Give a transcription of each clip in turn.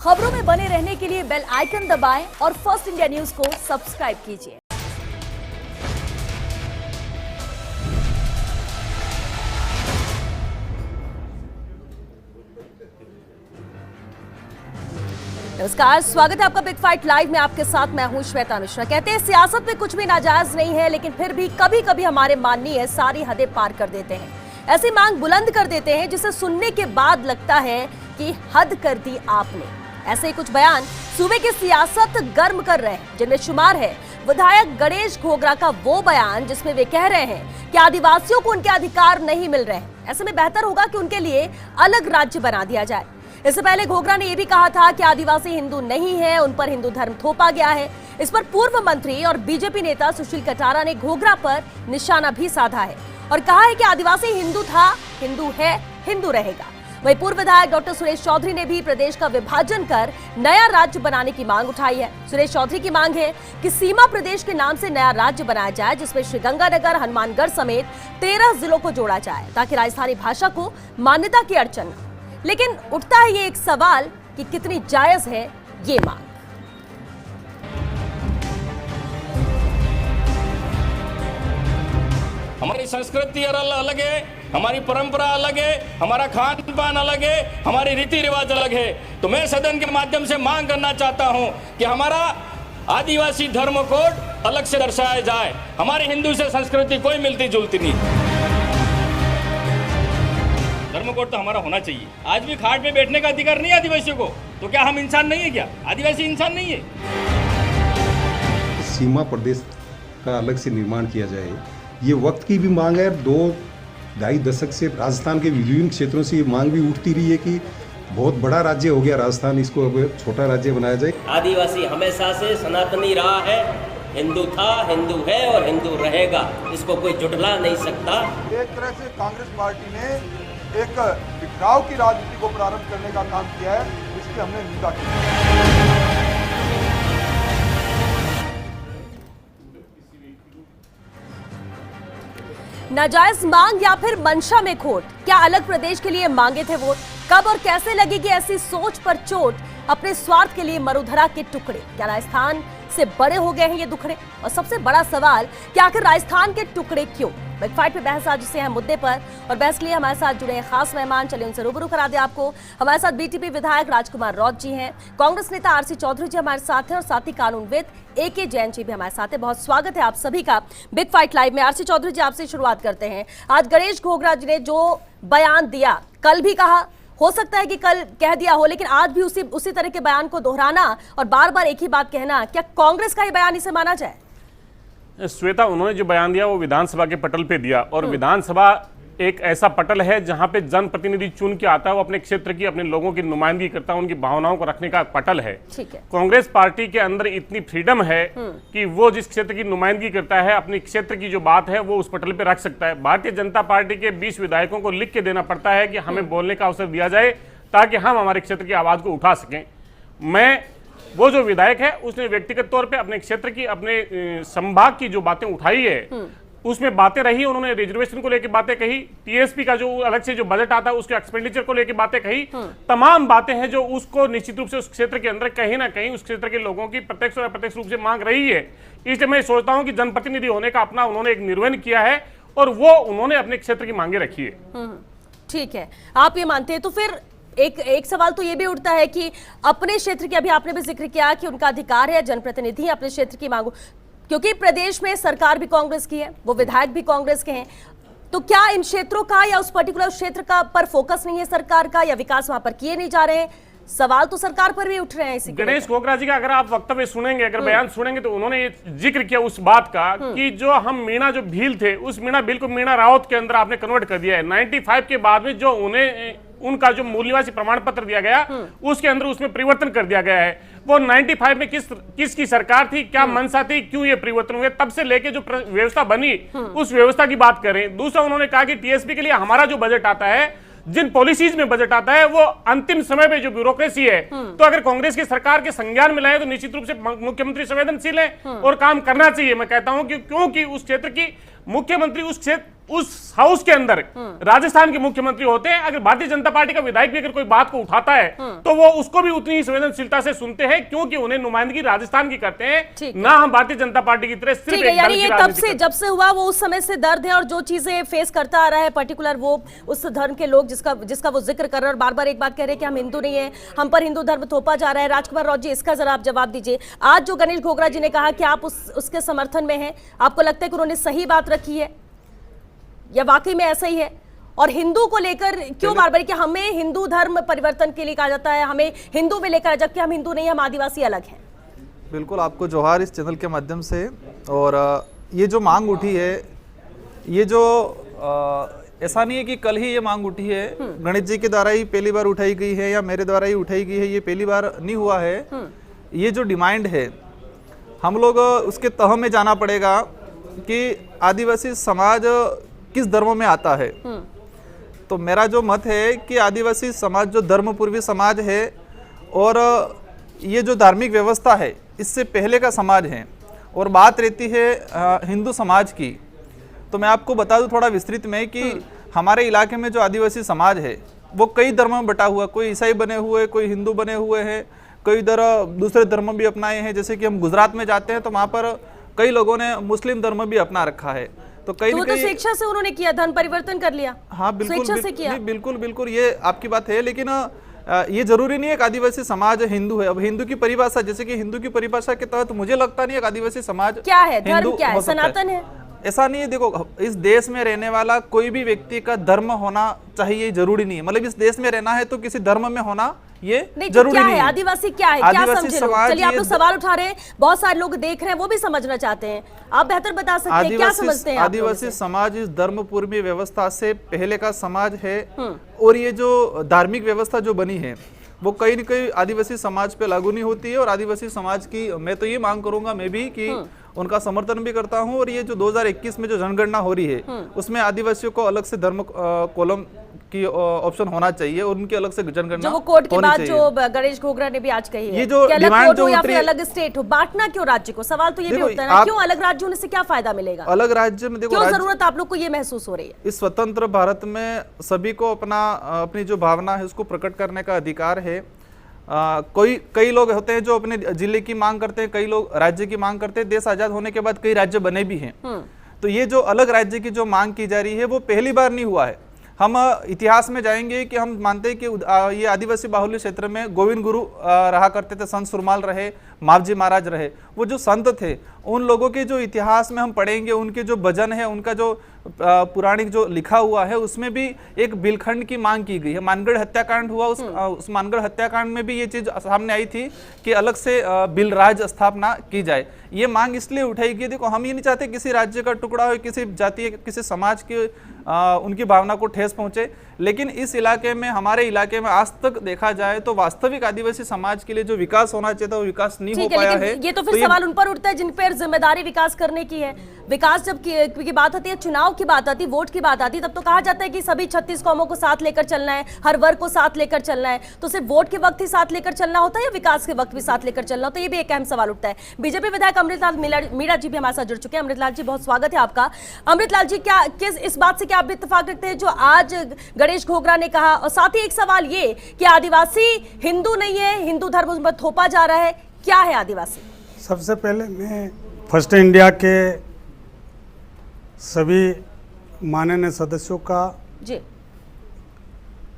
खबरों में बने रहने के लिए बेल आइकन दबाएं और फर्स्ट इंडिया न्यूज को सब्सक्राइब कीजिए। नमस्कार, स्वागत है आपका बिग फाइट लाइव में। आपके साथ मैं हूं श्वेता मिश्रा। कहते हैं सियासत में कुछ भी नाजायज नहीं है, लेकिन फिर भी कभी कभी हमारे माननीय सारी हदें पार कर देते हैं। ऐसी मांग बुलंद कर देते हैं जिसे सुनने के बाद लगता है कि हद कर दी आपने। ऐसे ही कुछ बयान सूबे की सियासत गर्म कर रहे हैं, जिनमें शुमार है विधायक गणेश घोगरा का वो बयान जिसमें वे कह रहे हैं कि आदिवासियों को उनके अधिकार नहीं मिल रहे हैं। ऐसे में बेहतर होगा कि उनके लिए अलग राज्य बना दिया जाए। इससे पहले घोगरा ने यह भी कहा था कि आदिवासी हिंदू नहीं है, उन पर हिंदू धर्म थोपा गया है। इस पर पूर्व मंत्री और बीजेपी नेता सुशील कटारा ने घोगरा पर निशाना भी साधा है और कहा है कि आदिवासी हिंदू था, हिंदू है, हिंदू रहेगा। वहीं पूर्व विधायक डॉक्टर सुरेश चौधरी ने भी प्रदेश का विभाजन कर नया राज्य बनाने की मांग उठाई है। सुरेश चौधरी की मांग है कि सीमा प्रदेश के नाम से नया राज्य बनाया जाए, जिसमें श्रीगंगानगर, हनुमानगढ़ समेत 13 जिलों को जोड़ा जाए, ताकि राजस्थानी भाषा को मान्यता की अड़चन न। लेकिन उठता है ये एक सवाल कि कितनी जायज है ये मांग। हमारी संस्कृति अलग है, हमारी परंपरा अलग है, हमारा खान पान अलग है, हमारी रीति रिवाज अलग है। तो मैं सदन के माध्यम से मांग करना चाहता हूं कि हमारा आदिवासी धर्म कोड अलग से दर्शाया जाए। हमारे हिंदू से संस्कृति कोई मिलती जुलती नहीं। धर्म कोड तो हमारा होना चाहिए। आज भी खाट पे बैठने का अधिकार नहीं है आदिवासियों को, तो क्या हम इंसान नहीं है? क्या आदिवासी इंसान नहीं है? सीमा प्रदेश का अलग से निर्माण किया जाए, ये वक्त की भी मांग है। 2-2.5 दशक से राजस्थान के विभिन्न क्षेत्रों से ये मांग भी उठती रही है कि बहुत बड़ा राज्य हो गया राजस्थान, इसको अब छोटा राज्य बनाया जाए। आदिवासी हमेशा से सनातनी रहा है, हिंदू था, हिंदू है और हिंदू रहेगा। इसको कोई जुटला नहीं सकता। एक तरह से कांग्रेस पार्टी ने एक बिखराव की राजनीति को प्रारंभ करने का काम किया है, इसकी हमने निंदा की। नाजायज मांग या फिर मंशा में खोट? क्या अलग प्रदेश के लिए मांगे थे वोट? कब और कैसे लगेगी ऐसी सोच पर चोट? अपने स्वार्थ के लिए मरुधरा के टुकड़े, क्या राजस्थान से बड़े हो गए हैं ये दुखड़े? और सबसे बड़ा सवाल कि आखिर राजस्थान के टुकड़े क्यों? बिग फाइट पे बहस आज से है मुद्दे पर, और बहस के लिए हमारे साथ जुड़े हैं खास मेहमान। चलिए उनसे रूबरू करा दे आपको। हमारे साथ बीटीपी विधायक राजकुमार रौत जी हैं, कांग्रेस नेता आरसी चौधरी जी हमारे साथ हैं, और साथ ही कानूनविद एके जैन जी भी हमारे साथ है। बहुत स्वागत है आप सभी का बिग फाइट लाइव में। आरसी चौधरी जी, आपसे शुरुआत करते हैं। आज गणेश घोगरा जी ने जो बयान दिया, कल भी कहा, हो सकता है कि कल कह दिया हो, लेकिन आज भी उसी तरह के बयान को दोहराना और बार बार एक ही बात कहना, क्या कांग्रेस का ये बयान इसे माना जाए? श्वेता, उन्होंने जो बयान दिया वो विधानसभा के पटल पे दिया, और विधानसभा एक ऐसा पटल है जहां पे जनप्रतिनिधि चुन के आता है, वो अपने क्षेत्र की, अपने लोगों की नुमाइंदगी करता है, उनकी भावनाओं को रखने का पटल है। ठीक है। कांग्रेस पार्टी के अंदर इतनी फ्रीडम है कि वो जिस क्षेत्र की नुमाइंदगी करता है, अपने क्षेत्र की जो बात है वो उस पटल पे रख सकता है। भारतीय जनता पार्टी के 20 विधायकों को लिख के देना पड़ता है कि हमें बोलने का अवसर दिया जाए, ताकि हम हमारे क्षेत्र की आवाज को उठा सकें। वो जो विधायक है उसने व्यक्तिगत तौर पे अपने क्षेत्र की, अपने संभाग की जो बातें उठाई है उसमें बातें रही। उन्होंने रिजर्वेशन को लेकर बातें कही, टीएसपी का जो अलग से जो बजट आता है उसके एक्सपेंडिचर को लेकर बातें कही। तमाम बातें हैं जो उसको निश्चित रूप से उस क्षेत्र के अंदर कहीं ना कहीं उस क्षेत्र के लोगों की प्रत्यक्ष और अप्रत्यक्ष रूप से मांग रही है। इसलिए मैं सोचता हूं कि जनप्रतिनिधि होने का अपना उन्होंने एक निर्वहन किया है, और वो उन्होंने अपने क्षेत्र की मांगे रखी है। ठीक है, आप ये मानते हैं। तो फिर एक सवाल तो ये भी उठता है कि अपने क्षेत्र की, अभी आपने भी जिक्र किया कि उनका अधिकार है, जनप्रतिनिधि अपने क्षेत्र की मांगों, क्योंकि प्रदेश में सरकार भी कांग्रेस की है, वो विधायक भी कांग्रेस के हैं, तो क्या इन क्षेत्रों का या उस पर्टिकुलर क्षेत्र का पर फोकस नहीं है सरकार का, या विकास वहां पर किए नहीं जा रहे हैं? सवाल तो सरकार पर भी उठ रहे हैं। इसी गणेश घोगरा जी का अगर आप वक्तव्य सुनेंगे, अगर बयान सुनेंगे, तो उन्होंने ये जिक्र किया उस बात का कि जो हम मीणा जो भील थे, उस मीणा भील को मीणा रावत के अंदर आपने कन्वर्ट कर दिया है। 95 के बाद में जो उन्हें उनका जो मूल्यवासी प्रमाण पत्र दिया गया उसके अंदर उसमें परिवर्तन कर दिया गया है। वो 95 में किसकी सरकार थी, क्या मंशा थी, क्यों ये परिवर्तन हुए, तब से लेके जो व्यवस्था बनी उस व्यवस्था की बात करें। दूसरा, उन्होंने कहा कि टीएसपी के लिए हमारा जो बजट आता है, जिन पॉलिसीज में बजट आता है, वो अंतिम समय पे जो ब्यूरोक्रेसी है, तो अगर कांग्रेस की सरकार के संज्ञान में लाए तो निश्चित रूप से मुख्यमंत्री संवेदनशील है और काम करना चाहिए। मैं कहता हूं कि क्योंकि उस क्षेत्र की मुख्यमंत्री उस हाउस के अंदर राजस्थान के मुख्यमंत्री होते हैं। अगर भारतीय जनता पार्टी का विधायक भी अगर कोई बात को उठाता है तो वो उसको भी उतनी ही संवेदनशीलता से सुनते हैं, क्योंकि उन्हें नुमाइंदगी राजस्थान की करते हैं, ना हम भारतीय जनता पार्टी की तरह सिर्फ ठीक है, एक यानी दल की ये तब राजनीति से करते जब से हुआ वो उस समय से दर्द है, और जो चीजें फेस करता आ रहा है पर्टिकुलर वो उस धर्म के लोग जिसका वो जिक्र कर रहे हैं, और बार बार एक बात कह रहे हैं कि हम हिंदू नहीं है, हम पर हिंदू धर्म थोपा जा रहा है। राजकुमार राव जी, इसका जरा आप जवाब दीजिए। आज जो गणेश घोगरा जी ने कहा कि आप उसके समर्थन में हैं, आपको लगता है कि उन्होंने सही बात रखी है या वाकई में ऐसा ही है? और हिंदू को लेकर क्यों बार बार कि हमें हिंदू धर्म परिवर्तन के लिए कहा जाता है, हमें हिंदू में लेकर, जबकि हम हिंदू नहीं, हम आदिवासी अलग हैं? बिल्कुल, आपको जोहार इस चैनल के माध्यम से। और ये जो मांग उठी है, ये जो ऐसा नहीं है कि कल ही ये मांग उठी है, गणेश जी के द्वारा ही पहली बार उठाई गई है या मेरे द्वारा ही उठाई गई है, ये पहली बार नहीं हुआ है। ये जो डिमांड है, हम लोग उसके तह में जाना पड़ेगा कि आदिवासी समाज किस धर्म में आता है। तो मेरा जो मत है कि आदिवासी समाज जो धर्मपूर्वी समाज है और ये जो धार्मिक व्यवस्था है इससे पहले का समाज है, और बात रहती है हिंदू समाज की। तो मैं आपको बता दूं थोड़ा विस्तृत में कि हमारे इलाके में जो आदिवासी समाज है वो कई धर्मों में बटा हुआ, कोई ईसाई बने हुए, कोई हिंदू बने हुए हैं, कई इधर दूसरे धर्म भी अपनाए हैं। जैसे कि हम गुजरात में जाते हैं तो वहाँ पर कई लोगों ने मुस्लिम धर्म भी अपना रखा है। तो कई तो स्वेच्छा से उन्होंने किया, धर्म परिवर्तन कर लिया। हाँ बिल्कुल, स्वेच्छा से किया। बिल्कुल ये आपकी बात है, लेकिन ये जरूरी नहीं है कि आदिवासी समाज हिंदू है। अब हिंदू की परिभाषा, जैसे कि हिंदू की परिभाषा के तहत मुझे लगता नहीं है कि आदिवासी समाज क्या है, धर्म क्या है, सनातन है? ऐसा नहीं है। देखो, इस देश में रहने वाला कोई भी व्यक्ति का धर्म होना चाहिए, जरूरी नहीं है। मतलब इस देश में रहना है तो किसी धर्म में होना ये जरूरी क्या नहीं है। आदिवासी क्या है, क्या समझे लोग? चलिए, आप लोग सवाल उठा रहे हैं, बहुत सारे लोग देख रहे हैं, वो भी समझना चाहते हैं, आप बेहतर बता सकते हैं, क्या समझते हैं? आदिवासी समाज इस धर्मपूर्वी व्यवस्था से पहले का समाज है, और ये जो धार्मिक व्यवस्था जो बनी है वो कहीं न कहीं आदिवासी समाज पे लागू नहीं होती है। और आदिवासी समाज की मैं तो ये मांग करूंगा मैं भी कि उनका समर्थन भी करता हूं। और ये जो 2021 में जो जनगणना हो रही है उसमें आदिवासियों को अलग से धर्म कॉलम की ऑप्शन होना चाहिए, और उनकी अलग से जनगणना जो वो कोर्ट के बाद जो गणेश घोगरा ने भी आज कही है, ये जो डिमांड जो या फिर अलग स्टेट हो, बांटना क्यों राज्य को? सवाल तो ये भी उठता है ना, क्यों अलग राज्य होने से क्या फायदा मिलेगा? अलग राज्य में देखो, क्यों जरूरत आप लोग को ये महसूस हो रही है? इस स्वतंत्र भारत में सभी को अपनी जो भावना है उसको प्रकट करने का अधिकार है। कई लोग होते हैं जो अपने जिले की मांग करते हैं, कई लोग राज्य की मांग करते हैं। देश आजाद होने के बाद कई राज्य बने भी हैं। तो ये जो अलग राज्य की जो मांग की जा रही है वो पहली बार नहीं हुआ है। हम इतिहास में जाएंगे कि हम मानते हैं कि ये आदिवासी बाहुल्य क्षेत्र में गोविंद गुरु रहा करते थे, संत सुरमाल रहे, मावजी महाराज रहे। वो जो संत थे उन लोगों के जो इतिहास में हम पढ़ेंगे, उनके जो भजन है, उनका जो पुराणिक जो लिखा हुआ है उसमें भी एक बिलखंड की मांग की गई है। मानगढ़ हत्याकांड हुआ, उस मानगढ़ हत्याकांड में भी ये चीज सामने आई थी कि अलग से बिल राज स्थापना की जाए। ये मांग इसलिए उठाई गई, देखो हम ये नहीं चाहते किसी राज्य का टुकड़ा हो, किसी जाति, किसी समाज की उनकी भावना को ठेस पहुंचे। लेकिन इस इलाके में, हमारे इलाके में आज तक देखा जाए तो वास्तविक आदिवासी समाज के लिए जो विकास होना चाहिए था वो विकास नहीं हो पाया है। ये तो फिर सवाल उन पर उठता है जिन पर जिम्मेदारी विकास करने की है। विकास जब की बात आती है, चुनाव की बात आती है, वोट की बात आती है, तब तो कहा जाता है कि सभी 36 कौमों को साथ लेकर चलना है, हर वर्ग को साथ लेकर चलना है। तो सिर्फ वोट के वक्त ही साथ लेकर चलना होता है या विकास के वक्त भी साथ लेकर चलना होता है? ये भी एक अहम सवाल उठता है। बीजेपी विधायक अमृतलाल मीणा जी भी हमारे साथ जुड़ चुके हैं। अमृतलाल जी, बहुत स्वागत है आपका। अमृतलाल जी, क्या इस बात से क्या आप भी इत्तेफाक रखते हैं जो आज गणेश घोगरा ने कहा? और साथ ही एक सवाल ये कि आदिवासी हिंदू नहीं है, हिंदू धर्म पर थोपा जा रहा है, क्या है आदिवासी? सबसे पहले मैं फर्स्ट इंडिया के सभी माननीय सदस्यों का जी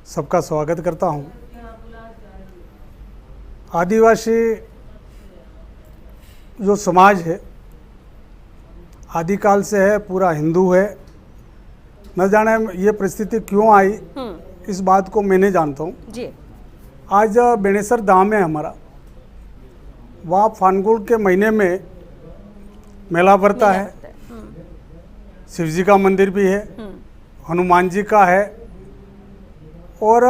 सबका स्वागत करता हूं। आदिवासी जो समाज है आदिकाल से है, पूरा हिंदू है। न जाने ये परिस्थिति क्यों आई, इस बात को मैं नहीं जानता हूँ जी। आज बेनेसर धाम है हमारा, वहाँ फानगुड़ के महीने में मेला भरता है। शिव जी का मंदिर भी है, हनुमान जी का है, और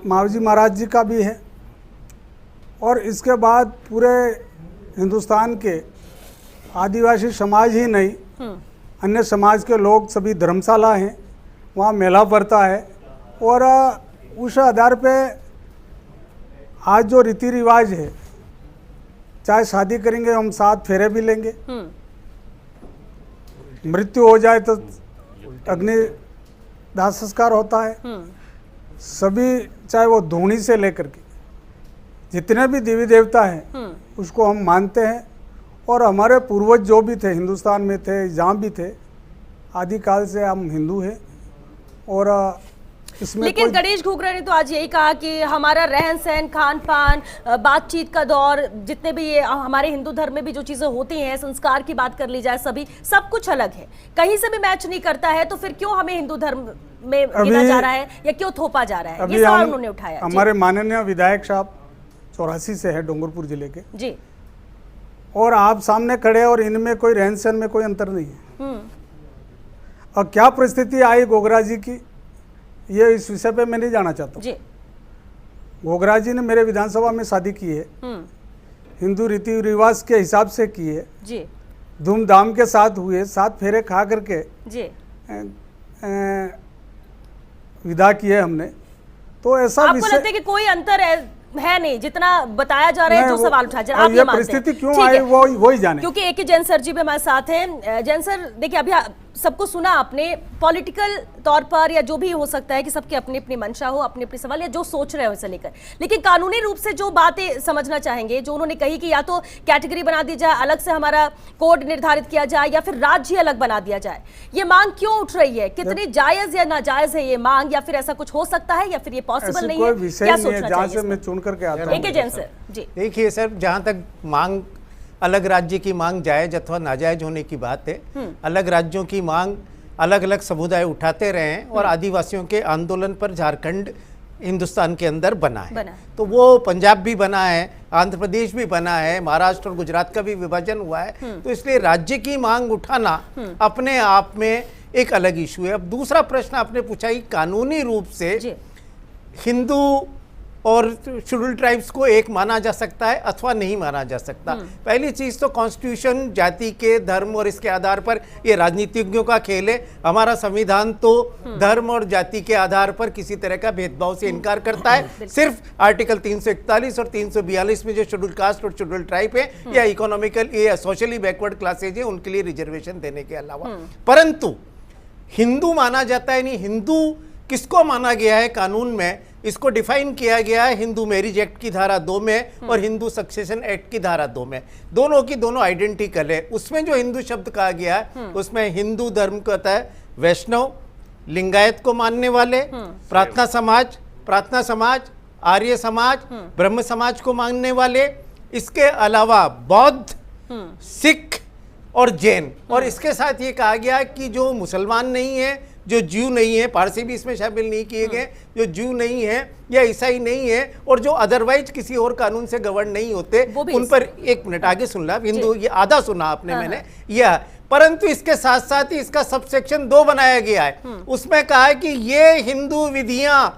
मावजी महाराज जी का भी है। और इसके बाद पूरे हिंदुस्तान के आदिवासी समाज ही नहीं, अन्य समाज के लोग सभी धर्मशाला हैं, वहाँ मेला भरता है। और उस आधार पे आज जो रीति रिवाज है, चाहे शादी करेंगे हम साथ फेरे भी लेंगे, मृत्यु हो जाए तो अग्नि दाह संस्कार होता है। सभी चाहे वो धूनी से लेकर के जितने भी देवी देवता हैं उसको हम मानते हैं, और हमारे पूर्वज जो भी थे हिंदुस्तान में थे, जहाँ भी थे, आदिकाल से हम हिंदू हैं। और इसमें लेकिन गणेश घुघरा ने तो आज यही कहा कि हमारा रहन सहन, खान पान, बातचीत का दौर, जितने भी ये हमारे हिंदू धर्म में भी जो चीजें होती हैं, संस्कार की बात कर ली जाए, सभी सब कुछ अलग है, कहीं से भी मैच नहीं करता है। तो फिर क्यों हमें हिंदू धर्म में गिना जा रहा है या क्यों थोपा जा रहा है, ये सवाल उन्होंने उठाया। हमारे माननीय विधायक साहब 84 से है, डूंगरपुर जिले के जी, और आप सामने खड़े, और इनमें कोई रहन सहन में कोई अंतर नहीं है। और क्या परिस्थिति आई घोघरा जी की, ये इस विषय पे मैं नहीं जाना चाहता जी। घोघरा जी ने मेरे विधानसभा में शादी की है, हिंदू रीति रिवाज के हिसाब से की है जी, धूमधाम के साथ हुए, 7 फेरे खा करके जी। विदा किए हमने। तो ऐसा आपको विषय लगता है कि कोई अंतर है नहीं जितना बताया जा रहा है, जो सवाल उठाया जा रहा है, आप ये ये मानते हैं? परिस्थिति क्यों ठीक आई है। वो ही जाने। क्योंकि एक ही जैन सर जी भी हमारे साथ हैं। जैन सर, देखिए अभी सबको सुना आपने, पॉलिटिकल तौर पर या जो भी हो सकता है कि सबकी अपनी अपनी मंशा हो, अपने अपने सवाल या जो सोच रहे हो इसे लेकर, लेकिन कानूनी रूप से जो बातें समझना चाहेंगे, जो उन्होंने कही कि या तो कैटेगरी बना दी जाए, अलग से हमारा कोड निर्धारित किया जाए, या फिर राज्य अलग बना दिया जाए, ये मांग क्यों उठ रही है? कितनी जायज या नाजायज है ये मांग, या फिर ऐसा कुछ हो सकता है या फिर ये पॉसिबल नहीं है? क्या सोचना जहाँ से चाहिए? मैं चुन करके आता एक ही जैन सर जी। देखिए सर, जहाँ तक मांग, अलग राज्य की मांग जायज अथवा नाजायज होने की बात है, अलग राज्यों की मांग अलग अलग समुदाय उठाते रहे हैं, और आदिवासियों के आंदोलन पर झारखंड हिंदुस्तान के अंदर बना है। तो वो पंजाब भी बना है, आंध्र प्रदेश भी बना है, महाराष्ट्र और गुजरात का भी विभाजन हुआ है। तो इसलिए राज्य की मांग उठाना अपने आप में एक अलग इशू है। अब दूसरा प्रश्न आपने पूछा कि कानूनी रूप से हिंदू और शेड्यूल ट्राइब्स को एक माना जा सकता है अथवा नहीं माना जा सकता। पहली चीज तो कॉन्स्टिट्यूशन जाति के, धर्म और इसके आधार पर ये राजनीतिज्ञों का खेल है। हमारा संविधान तो धर्म और जाति के आधार पर किसी तरह का भेदभाव से इनकार करता है। सिर्फ आर्टिकल 341 और 342 में जो शेड्यूल कास्ट और शेड्यूल ट्राइब है या इकोनॉमिकल या सोशली बैकवर्ड क्लासेज है, उनके लिए रिजर्वेशन देने के अलावा, परंतु हिंदू माना जाता है नहीं। हिंदू किसको माना गया है कानून में, इसको डिफाइन किया गया है हिंदू मैरिज एक्ट की धारा 2 में और हिंदू सक्सेशन एक्ट की धारा 2 में। दोनों की दोनों आइडेंटिकल है। उसमें जो हिंदू शब्द कहा गया है उसमें हिंदू धर्म को होता है वैष्णव, लिंगायत को मानने वाले, प्रार्थना समाज, आर्य समाज, ब्रह्म समाज को मानने वाले, इसके अलावा बौद्ध, सिख और जैन। और इसके साथ ये कहा गया कि जो मुसलमान नहीं है, जो ज्यू नहीं है, पारसी भी इसमें शामिल नहीं किए गए, जो ज्यू नहीं है या ईसाई नहीं है और जो अदरवाइज किसी और कानून से गवर्न नहीं होते, उन पर, एक मिनट आगे सुन ला, हिंदू, ये आधा सुना आपने मैंने यह, परंतु इसके साथ साथ ही इसका सबसेक्शन 2 बनाया गया है। उसमें कहा है कि ये हिंदू विधियां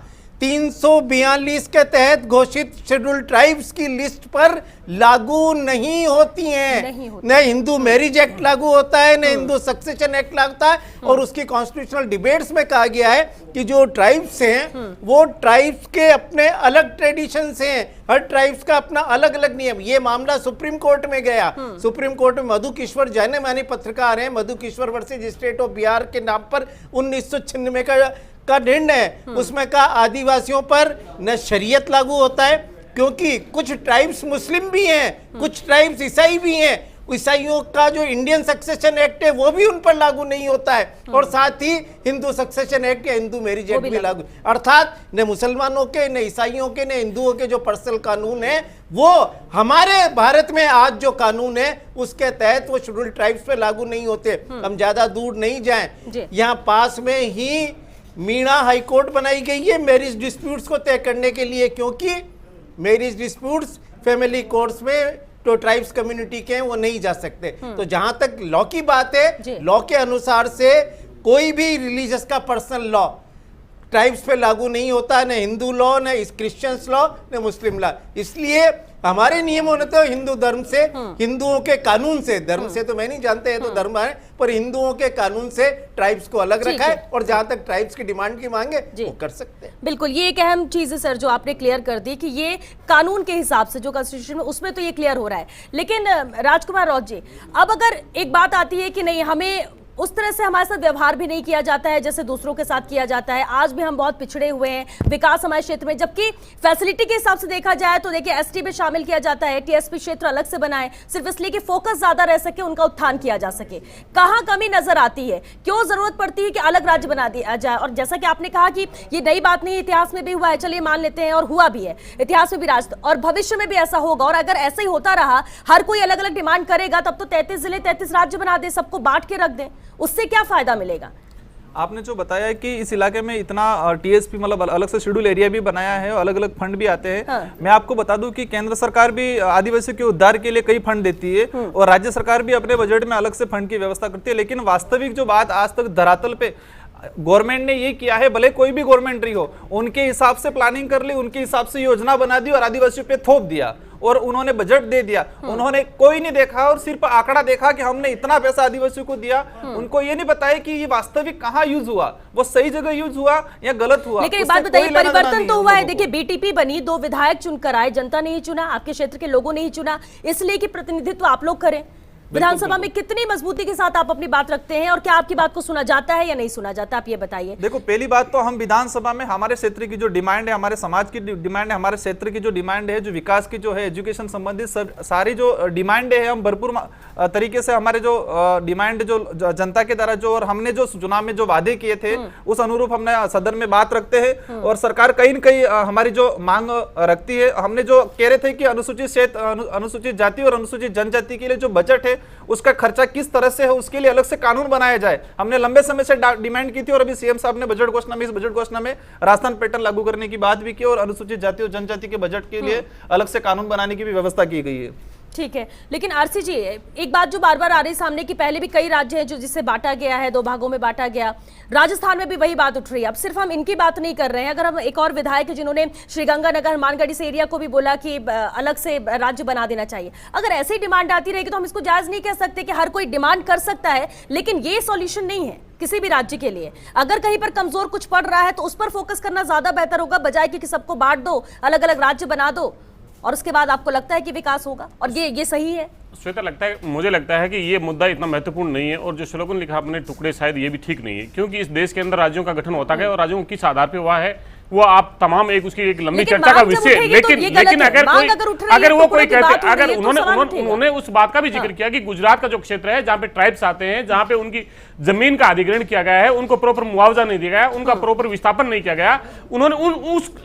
342 के तहत घोषित शेड्यूल ट्राइब्स की लिस्ट पर लागू नहीं होती हैं। न हिंदू मैरिज एक्ट लागू होता है, न हिंदू सक्सेशन एक्ट लागू होता है। और उसकी कॉन्स्टिट्यूशनल डिबेट्स में कहा गया है कि जो ट्राइब्स हैं वो ट्राइब्स के अपने अलग ट्रेडिशंस हैं, हर ट्राइब्स का अपना अलग अलग नियम। ये मामला सुप्रीम कोर्ट में गया। सुप्रीम कोर्ट में मधु किश्वर, जाने माने पत्रकार हैं, Madhu Kishwar versus state of Bihar के नाम पर 1996 का निर्णय, उसमें कहा आदिवासियों पर न शरीयत लागू होता है, क्योंकि कुछ ट्राइब्स मुस्लिम भी हैं, कुछ ट्राइब्स ईसाई भी हैं। ईसाइयों का जो इंडियन सक्सेशन एक्ट है वो भी उन पर लागू नहीं होता है, और साथ ही हिंदू सक्सेशन एक्ट या हिंदू मैरिज एक्ट भी लागू, अर्थात न मुसलमानों के, न ईसाइयों के, न हिंदुओं के जो पर्सनल कानून है वो हमारे भारत में आज जो कानून है उसके तहत वो शेड्यूल ट्राइब्स पे लागू नहीं होते। हम ज्यादा दूर नहीं जाएं, यहाँ पास में ही मीणा हाईकोर्ट बनाई गई है मैरिज डिस्प्यूट्स को तय करने के लिए, क्योंकि मैरिज डिस्प्यूट्स फैमिली कोर्ट्स में जो ट्राइब्स कम्युनिटी के हैं वो नहीं जा सकते। तो जहां तक लॉ की बात है, लॉ के अनुसार से कोई भी रिलीजियस का पर्सनल लॉ ट्राइब्स पे लागू नहीं होता, न हिंदू लॉ, न क्रिश्चियंस लॉ, न मुस्लिम लॉ। इसलिए हमारे नियम होने तो हिंदू धर्म से, हिंदुओं के कानून से, धर्म से तो मैं नहीं जानते हैं तो धर्म है, पर हिंदुओं के कानून से ट्राइब्स को अलग रखा है, और जहां तक ट्राइब्स की डिमांड की मांगे वो कर सकते हैं। बिल्कुल, ये एक अहम चीज है सर जो आपने क्लियर कर दी कि ये कानून के हिसाब से जो कॉन्स्टिट्यूशन में उसमें तो ये क्लियर हो रहा है। लेकिन राजकुमार रॉय जी, अब अगर एक बात आती है कि नहीं हमें उस तरह से हमारे साथ व्यवहार भी नहीं किया जाता है जैसे दूसरों के साथ किया जाता है। आज भी हम बहुत पिछड़े हुए हैं विकास हमारे क्षेत्र में, जबकि फैसिलिटी के हिसाब से देखा जाए तो देखिए एसटी में शामिल किया जाता है, टीएसपी क्षेत्र अलग से बनाए सिर्फ इसलिए कि फोकस ज्यादा रह सके, उनका उत्थान किया जा सके। कहां कमी नजर आती है, क्यों जरूरत पड़ती है कि अलग राज्य बना दिया जाए? और जैसा कि आपने कहा कि ये नई बात नहीं, इतिहास में भी हुआ है, चलिए मान लेते हैं, और हुआ भी है इतिहास में भी राज, और भविष्य में भी ऐसा होगा। और अगर ऐसे ही होता रहा, हर कोई अलग अलग डिमांड करेगा, तब तो 33 जिले 33 राज्य बना दे, सबको बांट के रख दे, उससे क्या फायदा मिलेगा? आपने जो बताया कि इस इलाके में इतना टीएसपी मतलब अलग से शेड्यूल एरिया भी बनाया है और अलग अलग फंड भी आते हैं। हाँ। मैं आपको बता दूं कि केंद्र सरकार भी आदिवासियों के उद्धार के लिए कई फंड देती है और राज्य सरकार भी अपने बजट में अलग से फंड की व्यवस्था करती है। लेकिन वास्तविक जो बात आज तक धरातल पे गवर्नमेंट ने ये किया है, भले कोई भी गवर्नमेंट रही हो, उनके हिसाब से प्लानिंग कर ली, उनके हिसाब से योजना बना दी और आदिवासियों पे थोप दिया और उन्होंने बजट दे दिया। उन्होंने कोई नहीं देखा और सिर्फ आंकड़ा देखा कि हमने इतना पैसा आदिवासियों को दिया। उनको ये नहीं बताया कि ये वास्तविक कहाँ यूज हुआ, वो सही जगह यूज हुआ या गलत हुआ। लेकिन एक बात बताइए, परिवर्तन तो हुआ है। देखिए बीटीपी बनी, 2 विधायक चुनकर आए, जनता ने ही चुना, आपके क्षेत्र के लोगों ने ही चुना, इसलिए कि प्रतिनिधित्व आप लोग करें। विधानसभा में कितनी मजबूती के साथ आप अपनी बात रखते हैं और क्या आपकी बात को सुना जाता है या नहीं सुना जाता, आप ये बताइए। देखो, पहली बात तो हम विधानसभा में हमारे क्षेत्र की जो डिमांड है, हमारे समाज की डिमांड है, हमारे क्षेत्र की जो डिमांड है, जो विकास की जो है, एजुकेशन संबंधित सारी जो डिमांड है, हम भरपूर तरीके से हमारे जो डिमांड जो जनता के द्वारा जो और हमने जो चुनाव में जो वादे किए थे उस अनुरूप हमने सदन में बात रखते हैं और सरकार कहीं न कहीं हमारी जो मांग रखती है। हमने जो कह रहे थे कि अनुसूचित क्षेत्र, अनुसूचित जाति और अनुसूचित जनजाति के लिए जो बजट है उसका खर्चा किस तरह से है, उसके लिए अलग से कानून बनाया जाए। हमने लंबे समय से डिमांड की थी और अभी सीएम साहब ने बजट घोषणा में, इस बजट घोषणा में राजस्थान पैटर्न लागू करने की बात भी की और अनुसूचित जाति और जनजाति के बजट के लिए अलग से कानून बनाने की भी व्यवस्था की गई है। ठीक है, लेकिन आरसी जी, एक बात जो बार बार आ रही सामने कि पहले भी कई राज्य हैं जो जिसे बांटा गया है, 2 भागों में बांटा गया, राजस्थान में भी वही बात उठ रही है। अब सिर्फ हम इनकी बात नहीं कर रहे हैं, अगर हम एक और विधायक जिन्होंने श्रीगंगानगर हनुमानगढ़ इस एरिया को भी बोला कि अलग से राज्य बना देना चाहिए, अगर ऐसे ही डिमांड आती रहेगी तो हम इसको जायज नहीं कह सकते कि हर कोई डिमांड कर सकता है, लेकिन ये सॉल्यूशन नहीं है किसी भी राज्य के लिए। अगर कहीं पर कमजोर कुछ पड़ रहा है तो उस पर फोकस करना ज्यादा बेहतर होगा, बजाय कि सबको बांट दो, अलग अलग राज्य बना दो और उसके बाद आपको लगता है कि विकास होगा। और ये सही है श्वेता? मुझे लगता है कि ये मुद्दा इतना महत्वपूर्ण नहीं है और जो स्लोगन लिखा अपने टुकड़े शायद ये भी ठीक नहीं है, क्योंकि इस देश के अंदर राज्यों का गठन होता गया और राज्यों को किस आधार पर हुआ है वो आप तमाम उसकी एक लंबी चर्चा का विषय। लेकिन अगर वो कोई कहते, अगर उन्होंने उस बात का भी जिक्र किया कि गुजरात का जो क्षेत्र है जहाँ पे ट्राइब्स आते हैं, जहाँ पे उनकी जमीन का अधिग्रहण किया गया है, उनको प्रॉपर मुआवजा नहीं दिया गया, उनका प्रॉपर विस्थापन नहीं किया गया, उन्होंने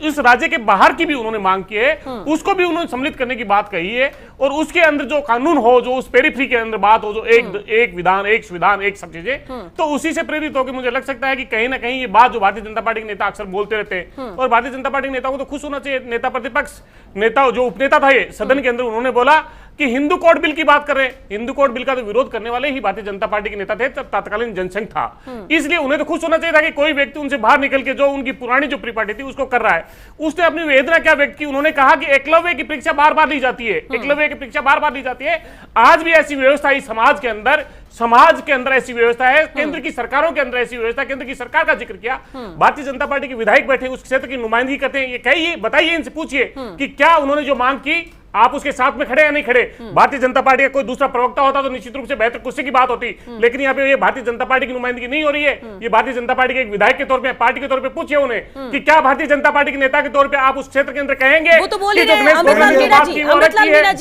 उस राज्य के बाहर की भी उन्होंने मांग की है, उसको भी उन्होंने सम्मिलित करने की बात कही है और उसके अंदर जो कानून हो, जो उस पेरिफेरी के अंदर बात हो, जो एक विधान एक संविधान एक सब चीजें, तो उसी से प्रेरित होकर मुझे लग सकता है कि कहीं ना कहीं ये बात जो भारतीय जनता पार्टी के नेता अक्सर बोलते रहते हैं, और भारतीय जनता पार्टी के नेताओं को तो खुश होना चाहिए, नेता प्रतिपक्ष नेता जो उपनेता था ये सदन के अंदर, उन्होंने बोला कि हिंदू कोड बिल की बात कर रहे हैं। हिंदू कोड बिल का तो विरोध करने वाले ही भारतीय जनता पार्टी के नेता थे, तत्कालीन जनसंघ था, इसलिए उन्हें तो खुश होना चाहिए था कि कोई व्यक्ति उनसे बाहर निकल के जो उनकी पुरानी जो प्रिपार्टी थी उसको कर रहा है। उसने अपनी वेदना क्या व्यक्त की, उन्होंने कहा कि एकलव्य की परीक्षा बार बार ली जाती है, एकलव्य की परीक्षा बार बार ली जाती है। आज भी ऐसी व्यवस्था इस समाज के अंदर ऐसी व्यवस्था है, केंद्र की सरकारों के अंदर ऐसी व्यवस्था, केंद्र की सरकार का जिक्र किया, भारतीय जनता पार्टी के विधायक बैठे उस क्षेत्र की नुमाइंदगी करते हैं, ये कहिए, बताइए, इनसे पूछिए कि क्या उन्होंने जो मांग की आप उसके साथ में खड़े या नहीं खड़े। भारतीय जनता पार्टी का कोई दूसरा प्रवक्ता होता तो निश्चित रूप से बेहतर कुर्सी की बात होती, लेकिन यहाँ पे ये भारतीय जनता पार्टी की नुमाइंदगी नहीं हो रही है, ये भारतीय जनता पार्टी के एक विधायक के तौर पे, पार्टी के तौर पे पूछिए उन्हें कि क्या भारतीय जनता पार्टी के नेता के तौर पे आप उस क्षेत्र के अंदर कहेंगे। वो तो बोल रहे हैं अमृतलाल मीणा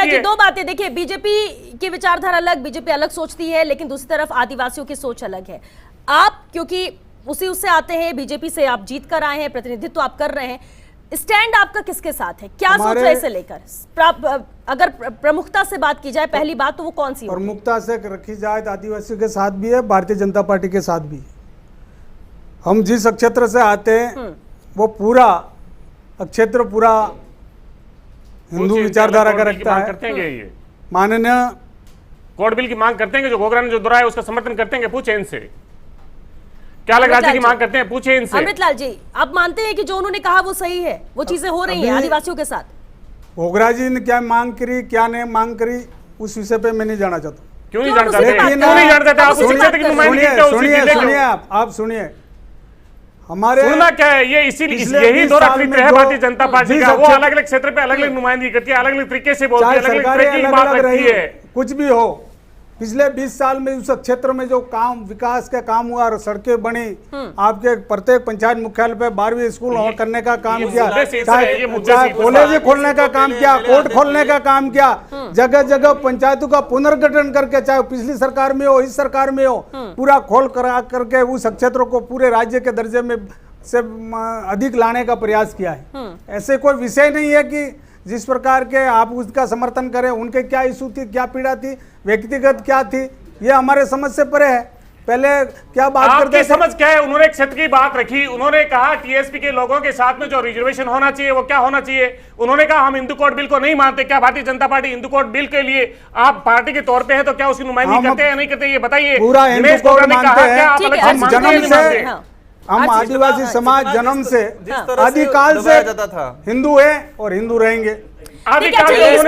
जी, 2 बातें देखिए, बीजेपी की विचारधारा अलग, बीजेपी अलग सोचती है, लेकिन दूसरी तरफ आदिवासियों की सोच अलग है। आप क्योंकि उससे आते हैं, बीजेपी से आप जीत कर आए हैं, प्रतिनिधित्व आप कर रहे हैं, स्टैंड आपका किसके साथ है, क्या सोच है इसे लेकर? अगर प्रमुखता से बात की जाए, पहली बात तो वो कौन सी? प्रमुखता से रखी जाए तो आदिवासियों के साथ भी है, भारतीय जनता पार्टी के साथ भी। हम जिस क्षेत्र से आते हैं वो पूरा क्षेत्र पूरा हिंदू विचारधारा का रखता है। माननीय कोड बिल की मांग करते हैं, जो गोगरा ने जो दोहराया उसका समर्थन करते हैं, पूछे इनसे क्या अलग राज्य की मांग करते हैं, पूछे इनसे। अमृतलाल जी, आप मानते हैं कि जो उन्होंने कहा वो सही है, वो चीजें हो रही हैं आदिवासियों के साथ? गोगरा जी ने क्या मांग करी, क्या नहीं मांग करी, उस विषय पे मैं नहीं जाना चाहता। क्यों नहीं जानते? आप सुनिए, हमारे सुनना क्या है, ये इसीलिए यही दो रखते हैं भारतीय जनता पार्टी का, वो अलग अलग क्षेत्र पे अलग अलग नुमाइंदगी करती है, अलग अलग तरीके से बोलती है, अलग अलग तरीके की बात रखती है। कुछ भी हो, पिछले 20 साल में उस क्षेत्र में जो काम विकास का काम हुआ और सड़कें बनी, आपके प्रत्येक पंचायत मुख्यालय पे 12वीं स्कूल करने का काम किया, चाहे कॉलेज खोलने का काम किया, कोर्ट खोलने का काम किया, जगह जगह पंचायतों का पुनर्गठन करके, चाहे पिछली सरकार में हो इस सरकार में हो, पूरा खोल करा करके उस क्षेत्रों को पूरे राज्य के दर्जे में से अधिक लाने का प्रयास किया है। ऐसे कोई विषय नहीं है कि जिस प्रकार के आप उसका समर्थन करें, उनके क्या इशू थी, क्या पीड़ा थी, व्यक्तिगत क्या थी, ये हमारे समझ से परे है। पहले क्या बात करते थे, समझ क्या है, उन्होंने एक क्षेत्र की बात रखी, उन्होंने कहा टीएसपी के लोगों के साथ में जो रिजर्वेशन होना चाहिए वो क्या होना चाहिए। उन्होंने कहा हम हिंदू कोड बिल को नहीं मानते। क्या Bharatiya Janata party Hindu code bill के लिए आप पार्टी के तौर पे है तो क्या उसकी नुमाइंदगी करते हैं या नहीं करते, ये बताइए। पूरा हिंदू कोड मानते हैं, हम जन्म से, हम हाँ, आदिवासी समाज जन्म से आदिकाल से हिंदू है और हिंदू रहेंगे। इस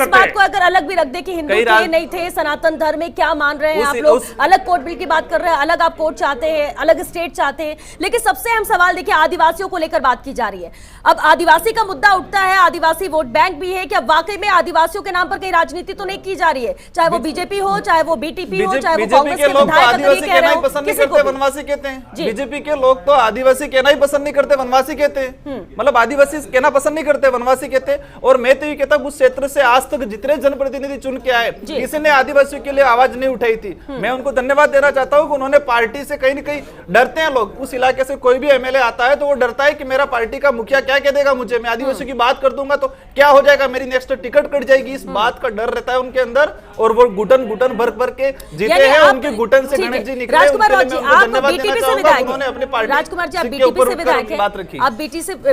बात को अगर अलग भी रख दे कि हिंदू थे नहीं थे, सनातन धर्म में क्या मान रहे हैं आप लोग, अलग कोड बिल की बात कर रहे हैं, अलग आप कोड चाहते हैं, अलग स्टेट चाहते हैं, लेकिन सबसे अहम सवाल देखिए आदिवासियों को लेकर बात की जा रही है। अब आदिवासी का मुद्दा उठता है, आदिवासी वोट बैंक भी है कि अब वाकई में आदिवासियों के नाम पर कहीं राजनीति तो नहीं की जा रही है, चाहे वो बीजेपी हो, चाहे वो बीटीपी हो, चाहे वो कांग्रेस के विधायक पसंद नहीं करते, वनवासी कहते हैं। बीजेपी के लोग तो आदिवासी कहना ही पसंद नहीं करते, वनवासी कहते हैं। मतलब आदिवासी कहना पसंद नहीं करते, वनवासी कहते हैं। और मैं तो ये कहता हूं उस क्षेत्र से आज तक जितने जनप्रतिनिधि चुन के आए, किसी ने आदिवासियों के लिए आवाज नहीं उठाई थी। मैं उनको धन्यवाद देना चाहता हूं कि उन्होंने पार्टी से कहीं ना कहीं डरते हैं लोग। उस इलाके से कोई भी एमएलए आता है तो वो डरता है कि मेरा पार्टी का मुखिया क्या कह देगा मुझे, मैं आदिवासियों की बात कर दूंगा तो क्या हो जाएगा, मेरी नेक्स्ट टिकट कट जाएगी, इस बात का डर रहता है उनके अंदर। और वो घुटन घुटन भर भर के जीते हैं, उनके घुटन से गणेश जी निकले। राजकुमार जी, आप बीटीपी से विधायक हैं, राजकुमार जी आप बीटीपी से विधायक हैं, आप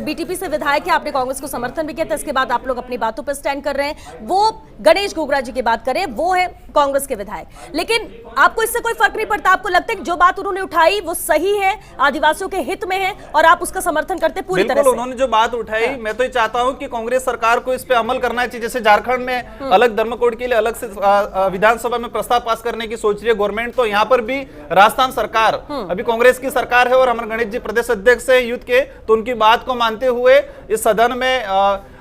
बीटीपी से विधायक है, आपने कांग्रेस को समर्थन भी किया था, इसके बाद आप लोग अपनी बातों पर स्टैंड कर रहे हैं। वो गणेश घोगरा जी की बात करें, वो है कांग्रेस के विधायक, लेकिन आपको इससे कोई फर्क नहीं पड़ता, आपको लगता है कि जो बात उन्होंने उठाई वो सही है, आदिवासियों के हित में है और आप उसका समर्थन करते पूरी तरह से। उन्होंने जो बात उठाई, मैं तो ये चाहता हूं कि कांग्रेस सरकार को इस पे अमल करना चाहिए। जैसे झारखंड में अलग धर्म कोड के लिए अलग से विधानसभा में प्रस्ताव पास करने की सोच रही है गवर्नमेंट, तो यहाँ पर भी राजस्थान सरकार अभी कांग्रेस की सरकार है और हमारे गणेश जी प्रदेश अध्यक्ष है यूथ के, तो उनकी बात को मानते हुए इस सदन में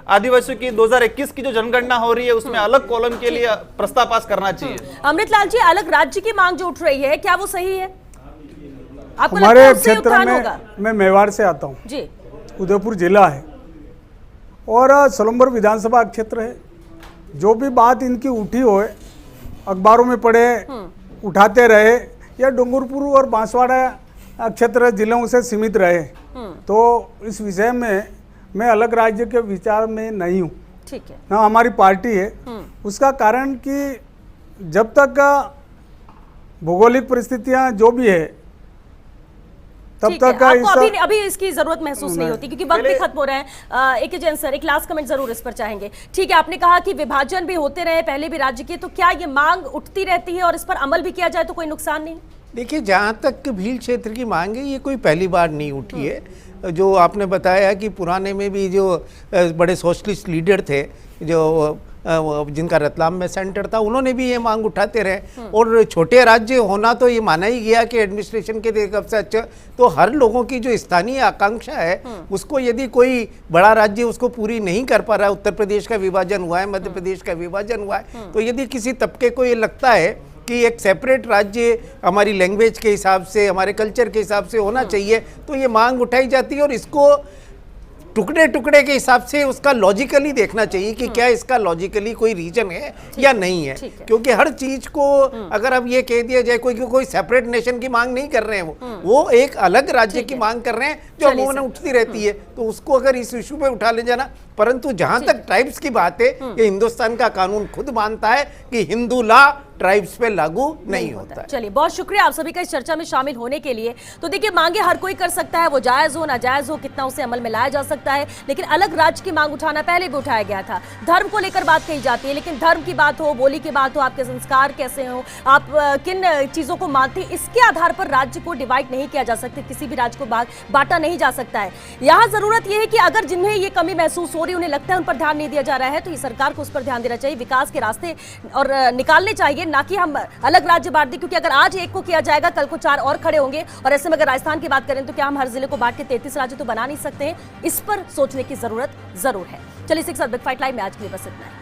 आदिवासियों की 2021 की जो जनगणना हो रही है उसमें अलग कॉलम के लिए प्रस्ताव पास करना चाहिए। अमृतलाल जी, अलग राज्य की मांग जो उठ रही है, क्या वो सही है? आपको हमारे क्षेत्र में, मैं मेवाड़ से आता हूँ जी, उदयपुर जिला है और सलम्बर विधानसभा क्षेत्र है। जो भी बात इनकी उठी हो, अखबारों में पढ़े, उठाते रहे, या डूंगरपुर और बांसवाड़ा क्षेत्र जिलों से सीमित रहे, तो इस विषय में मैं अलग राज्य के विचार में नहीं हूँ। ठीक है ना, हमारी पार्टी है। उसका कारण कि जब तक भौगोलिक परिस्थितियां जो भी है तब तक आपको अभी इसकी जरूरत महसूस नहीं होती क्योंकि वक्त भी खत्म हो रहा है। एक एजेंट सर, एक लास्ट कमेंट जरूर इस पर चाहेंगे। ठीक है, आपने कहा कि विभाजन भी होते रहे पहले भी राज्य के, तो क्या ये मांग उठती रहती है और इस पर अमल भी किया जाए तो कोई नुकसान नहीं? देखिए, जहाँ तक भील क्षेत्र की मांग है, ये कोई पहली बार नहीं उठी है। जो आपने बताया कि पुराने में भी जो बड़े सोशलिस्ट लीडर थे, जो जिनका रतलाम में सेंटर था, उन्होंने भी ये मांग उठाते रहे। और छोटे राज्य होना तो ये माना ही गया कि एडमिनिस्ट्रेशन के तरफ से अच्छा, तो हर लोगों की जो स्थानीय आकांक्षा है उसको यदि कोई बड़ा राज्य उसको पूरी नहीं कर पा रहा है, उत्तर प्रदेश का विभाजन हुआ है, मध्य प्रदेश का विभाजन हुआ है, तो यदि किसी तबके को ये लगता है कि एक सेपरेट राज्य हमारी लैंग्वेज के हिसाब से, हमारे कल्चर के हिसाब से होना चाहिए, तो ये मांग उठाई जाती है। और इसको टुकड़े टुकड़े के हिसाब से उसका लॉजिकली देखना चाहिए कि क्या इसका लॉजिकली कोई रीजन है या नहीं है, क्योंकि हर चीज को अगर अब ये कह दिया जाए कोई सेपरेट नेशन की मांग नहीं कर रहे हैं, वो एक अलग राज्य की मांग कर रहे हैं जो अमूमन उठती रहती है, तो उसको अगर इस इशू पे उठा ले जाना। परंतु जहां तक ट्राइब्स की बात है, ये हिंदुस्तान का कानून खुद मानता है कि हिंदू लॉ ट्राइब्स पे लागू नहीं होता है। चलिए, बहुत शुक्रिया आप सभी का इस चर्चा में शामिल होने के लिए। तो देखिए, मांगे हर कोई कर सकता है, वो जायज हो नाजायज हो, कितना उसे अमल में लाया जा सकता है, लेकिन अलग राज्य की मांग उठाना पहले भी उठाया गया था। धर्म को लेकर बात कही जाती है, लेकिन धर्म की बात हो, बोली की बात हो, आपके संस्कार कैसे हो, आप किन चीजों को मानते हैं, इसके आधार पर राज्य को डिवाइड नहीं किया जा सकता, किसी भी राज्य को बांटा नहीं जा सकता है। यहाँ जरूरत यह है कि अगर जिन्हें ये कमी महसूस हो रही, उन्हें लगता है उन पर ध्यान नहीं दिया जा रहा है, तो ये सरकार को उस पर ध्यान देना चाहिए, विकास के रास्ते और निकालने चाहिए, ना कि हम अलग राज्य बांट दी। क्योंकि अगर आज एक को किया जाएगा, कल को 4 और खड़े होंगे। और ऐसे में अगर राजस्थान की बात करें तो क्या हम हर जिले को बांट के 33 राज्य तो बना नहीं सकते हैं? इस पर सोचने की जरूरत जरूर है। चलिए, 6 बिग फाइट लाइव में आज के लिए बस इतना है।